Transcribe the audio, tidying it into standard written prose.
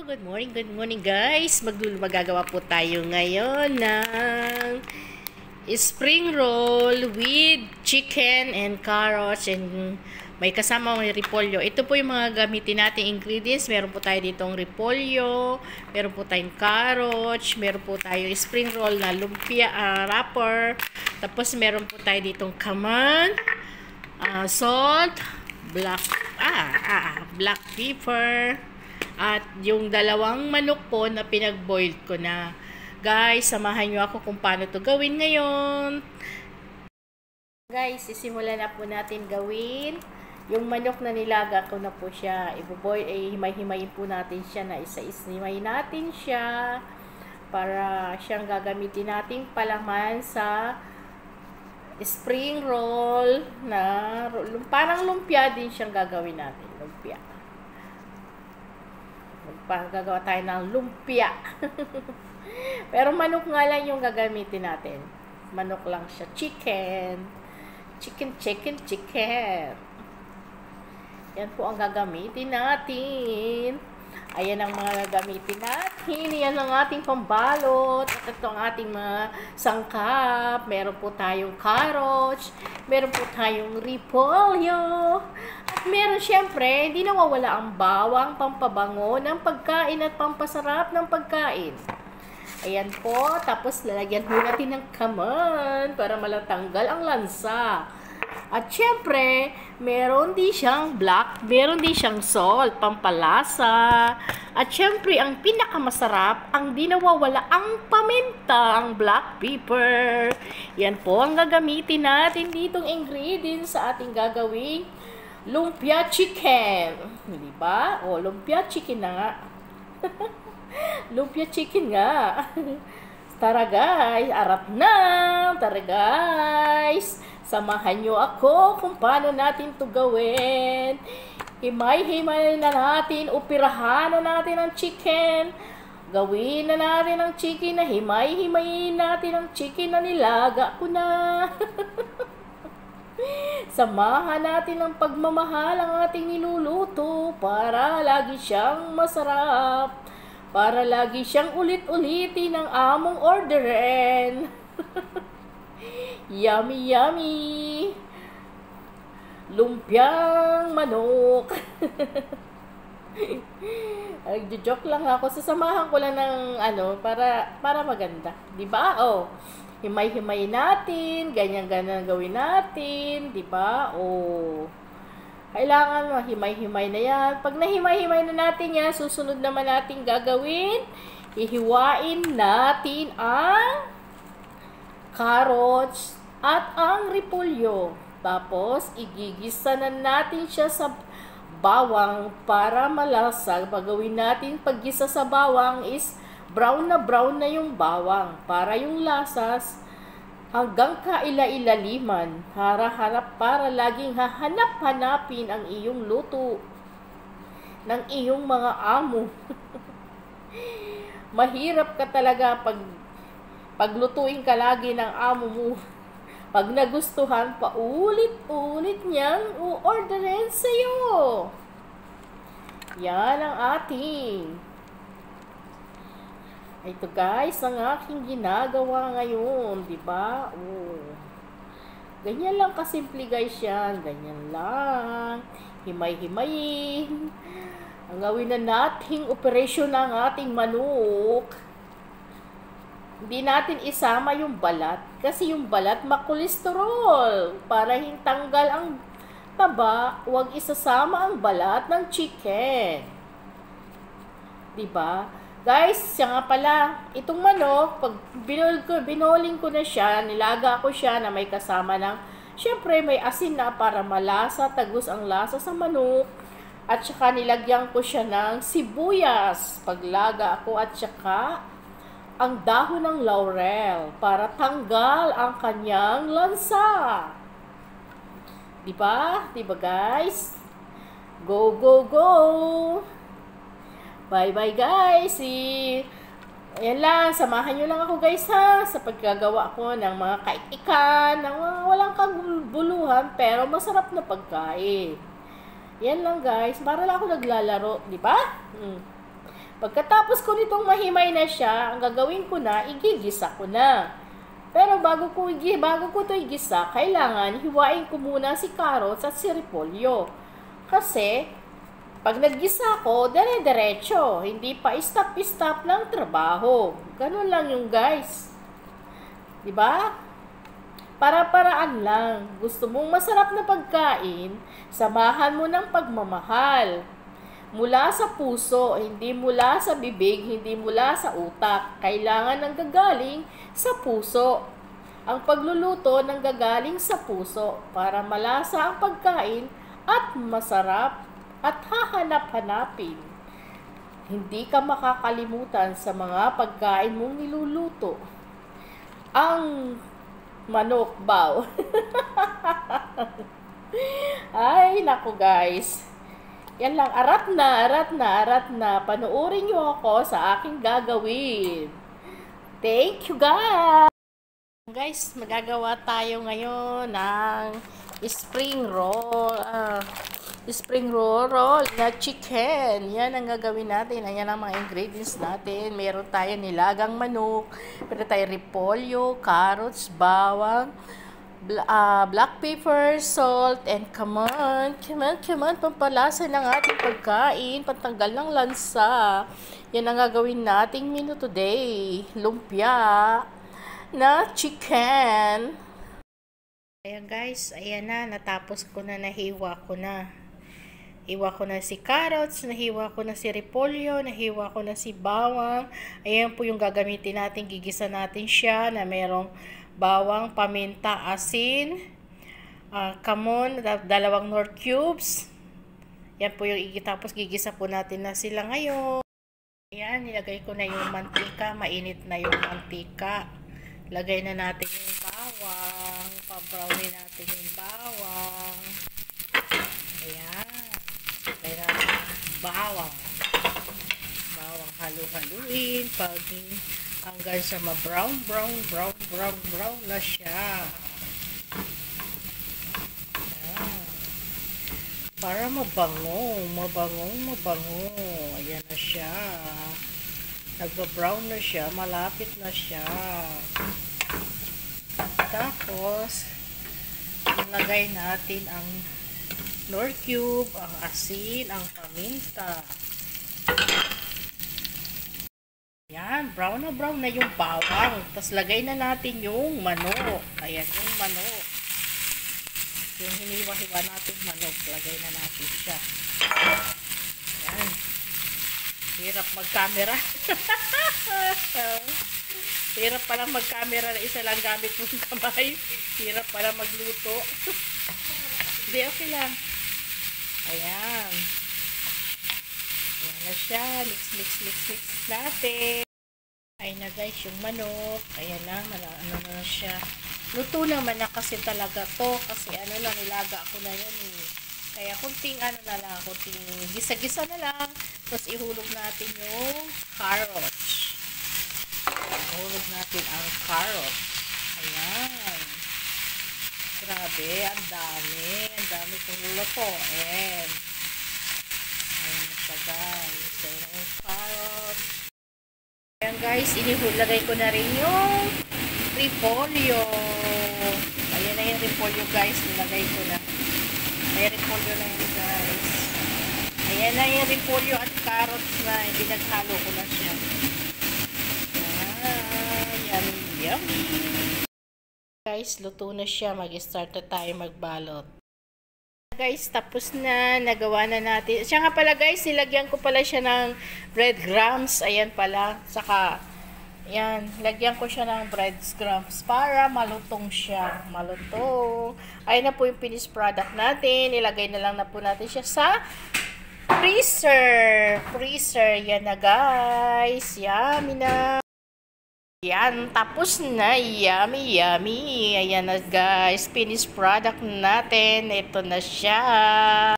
Good morning guys. Magagawa po tayo ngayon ng spring roll with chicken and carrots and may kasama may repolyo. Ito po yung mga gamitin nating ingredients. Meron po tayo ditong repolyo, meron po tayong carrots, meron po tayong spring roll na lumpia wrapper. Tapos meron po tayo ditong kaman, salt, black pepper, at yung dalawang manok po na pinag-boiled ko na. Guys, samahan nyo ako kung paano to gawin ngayon. Guys, sisimulan na po natin gawin. Yung manok na nilaga ko na po siya. I-boil, himay-himayin po natin siya na isa-isnimay natin siya para siyang gagamitin nating palaman sa spring roll na parang lumpia din siyang gagawin natin. Lumpia. Gagawa tayo ng lumpia. Pero manok nga lang yung gagamitin natin. Manok lang siya. Chicken. Yan po ang gagamitin natin. Ayan ang mga gagamitin natin. Yan ang ating pambalot. At ito ang ating mga sangkap. Meron po tayong carrots. Meron po tayong repolyo. At meron syempre, hindi nawawala ang bawang, pampabango ng pagkain at pampasarap ng pagkain. Ayan po. Tapos lalagyan po natin ng kaman para malatanggal ang lansa. At syempre, meron din siyang meron din siyang salt, pampalasa. At syempre, ang pinakamasarap, ang di nawawala, ang paminta, ang black pepper. Yan po ang gagamitin natin ditong ingredients sa ating gagawing lumpia chicken. Di ba? O, lumpia chicken na nga. Lumpia chicken nga. Tara guys, arap na. Tara guys. Samahan nyo ako kung paano natin ito gawin. Himay-himay na natin, upirahan na natin ang chicken. Gawin na natin ang chicken na himay-himayin natin ang chicken na nilaga ko na. Samahan natin ang pagmamahal ang ating niluluto para lagi siyang masarap. Para lagi siyang ulit-ulitin ang among orderin. Yummy, yummy. Lumpiang manok. Nagjo-joke lang ako. Sasamahan ko lang ng para maganda. 'Di ba? Oh. Himay-himay natin, ganyan-ganyan gawin natin, 'di ba? Oh. Kailangan mahimay-himay na 'yan. Pag nahimay-himay na natin 'yan, susunod naman natin gagawin, hihiwain natin ang carrots at ang repolyo. Tapos, igigisa na natin siya sa bawang para malasa. Pagawin natin paggisa sa bawang is brown na yung bawang. Para yung lasas hanggang kaila-ilaliman. Harap-harap para laging hahanap-hanapin ang iyong luto ng iyong mga amo. Mahirap ka talaga paglutuin ka lagi ng amo mo. Pag nagustuhan, paulit-ulit niyang u-orderin sa'yo. Yan ang ating. Ito guys, ang aking ginagawa ngayon. Diba? Oh. Ganyan lang kasimple guys yan. Ganyan lang. Himay-himayin. Ang gawin na nating operasyon ng ating manok. Hindi natin isama yung balat kasi yung balat makolesterol. Para hintanggal ang taba, huwag isasama ang balat ng chicken. Diba? Guys, siya nga pala, itong manok, pag binoling ko na siya, nilaga ko siya na may kasama ng, syempre may asin na para malasa, tagus ang lasa sa manok. At saka nilagyan ko siya ng sibuyas, paglaga ako, at saka ang dahon ng laurel para tanggal ang kanyang lansa. Diba? Diba guys? Go, go, go! Bye-bye guys! Ayan lang, samahan nyo lang ako guys ha, sa pagkagawa ko ng mga kaikikan, ng mga walang kaguluhan, pero masarap na pagkain. Yan lang guys, para lang ako naglalaro, di ba? Pagkatapos ko nitong mahimay na siya, ang gagawin ko na, igigisa ko na. Pero bago ko ito igisa, kailangan hiwain ko muna si carrots at si repolyo. Kasi, pag naggisa ko, dire-diretso. Hindi pa stop-stop ng trabaho. Ganun lang yung guys. Diba? Para-paraan lang. Gusto mong masarap na pagkain, samahan mo ng pagmamahal. Mula sa puso, hindi mula sa bibig, hindi mula sa utak. Kailangan ng gagaling sa puso. Ang pagluluto ng gagaling sa puso para malasa ang pagkain at masarap at hahanap-hanapin. Hindi ka makakalimutan sa mga pagkain mong niluluto. Ang manok baw. Ay, naku guys. Yan lang, arat na. Panuorin nyo ako sa aking gagawin. Thank you guys! Guys, magagawa tayo ngayon ng spring roll. Spring roll na chicken. Yan ang gagawin natin. Ayan ang mga ingredients natin. Meron tayo nilagang manok. Meron tayo repolyo, carrots, bawang, black pepper, salt, and come on, pampalasa ng ating pagkain, pantanggal ng lansa. Yan ang gagawin nating menu today. Lumpia na chicken. Ayan guys, ayan na, natapos ko na, nahiwa ko na. Hiwa ko na si carrots, nahiwa ko na si repolyo, nahiwa ko na si bawang. Ayan po yung gagamitin natin, gigisa natin siya na merong bawang, paminta, asin, kamon, 2 Knorr cubes. Yan po yung tapos gigisa po natin na sila ngayon. Ayan, nilagay ko na yung mantika, mainit na yung mantika. Lagay na natin yung bawang, pa-brownin natin yung bawang. Ayan, lagay natin yung bawang. Bawang halu-haluin hanggang sa ma-brown na siya. Ayan. Para mabango. Ayan na siya. Nagba-brown na siya, malapit na siya. Tapos, ilagay natin ang Knorr cube, ang asin, ang paminta. Yan, brown na yung bawang. Tapos, lagay na natin yung manok. Ayan, yung manok. Yung hiniwa-hiwa natin manok, lagay na natin siya. Ayan. Hirap mag-camera. Hirap palang mag-camera na isa lang gamit mong kamay. Hirap palang magluto. Hindi, okay lang. Ayan. Ayan na siya. Mix natin. Ayan na guys, yung manok. Ayan na, ano na siya. Luto naman na kasi talaga to. Kasi ano lang, nilaga ako na yan eh. Kaya kunting ano na lang, kunting gisa-gisa na lang. Tapos ihulog natin yung carrots. Ihulog natin ang carrots. Ayan. Grabe, ang dami. Ang dami kong luto. Ayan. Ayan na siya guys. Ayan na yung carrots. Ayan guys, inihulagay ko na rin yung repolyo. Ayan na yung repolyo guys. Nilagay ko na. May repolyo na yun guys. Ayan na yung repolyo at carrots na. Pinaghalo ko na siya. Yummy. Guys, luto na siya. Mag-start na tayo magbalot. Guys, tapos na. Nagawa na natin. Siya nga pala guys, nilagyan ko pala siya ng breadcrumbs. Ayan pala. Saka, yan, lagyan ko siya ng breadcrumbs para malutong siya. Malutong. Ayan na po yung finished product natin. Ilagay na lang na po natin siya sa freezer. Yan na guys. Yummy na. Yan, tapos na. Yummy. Ayan na guys. Finished product natin. Ito na siya.